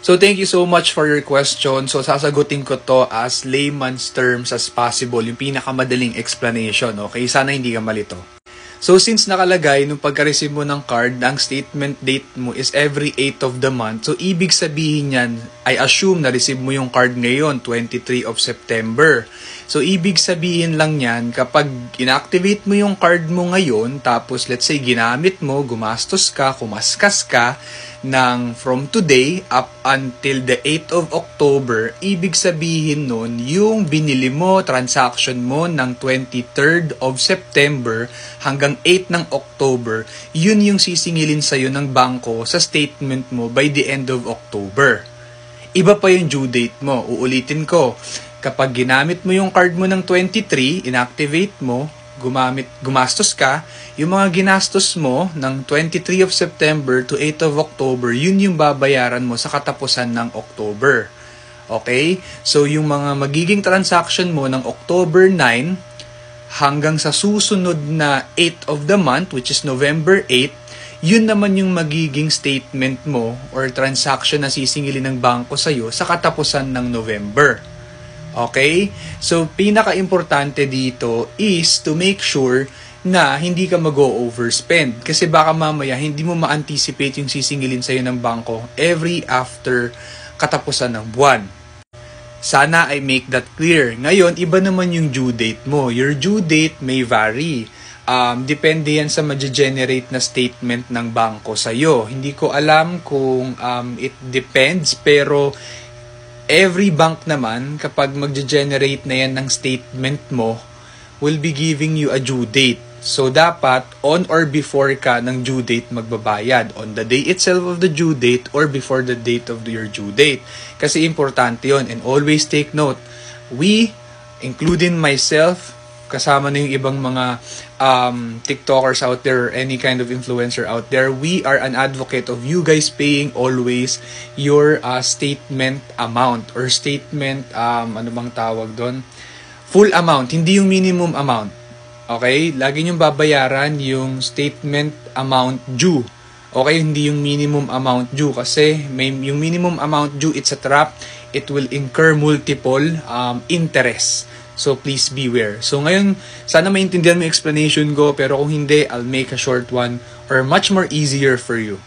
So thank you so much for your question. So sasagutin ko to as layman's terms as possible, yung pinakamadaling explanation, okay? Sana hindi ka malito. So since nakalagay nung pagka-receive mo ng card, ang statement date mo is every 8th of the month. So ibig sabihin yan, I assume na receive mo yung card ngayon, 23 of September. So ibig sabihin lang yan, kapag inactivate mo yung card mo ngayon, tapos let's say ginamit mo, gumastos ka, kumaskas ka, ng from today up until the 8th of October, ibig sabihin nun, yung binili mo, transaction mo ng 23rd of September hanggang 8 ng October, yun yung sisingilin sa'yo ng bangko sa statement mo by the end of October. Iba pa yung due date mo. Uulitin ko, kapag ginamit mo yung card mo ng 23, inactivate mo, gumastos ka, yung mga ginastos mo ng 23 of September to 8 of October, yun yung babayaran mo sa katapusan ng October. Okay? So, yung mga magiging transaction mo ng October 9 hanggang sa susunod na 8 of the month, which is November 8, yun naman yung magiging statement mo or transaction na sisingilin ng bangko sa'yo sa katapusan ng November. Okay? So, pinaka-importante dito is to make sure na hindi ka mag-overspend. Kasi baka mamaya, hindi mo ma-anticipate yung sisingilin sa'yo ng bangko every after katapusan ng buwan. Sana I make that clear. Ngayon, iba naman yung due date mo. Your due date may vary. Depende yan sa ma-generate na statement ng bangko sa'yo. Hindi ko alam kung it depends, pero every bank naman, kapag mag-generate na yan ng statement mo, will be giving you a due date. So, dapat on or before ka ng due date magbabayad. On the day itself of the due date or before the date of your due date. Kasi importante yon. And always take note, we, including myself, kasama na yung ibang mga TikTokers out there or any kind of influencer out there, we are an advocate of you guys paying always your statement amount or statement, ano bang tawag doon? Full amount, hindi yung minimum amount. Okay? Lagi niyong babayaran yung statement amount due. Okay? Hindi yung minimum amount due kasi yung minimum amount due, it's a trap. It will incur multiple interest. So, please beware. So, ngayon, sana maintindihan mo yung explanation ko, pero kung hindi, I'll make a short one or much more easier for you.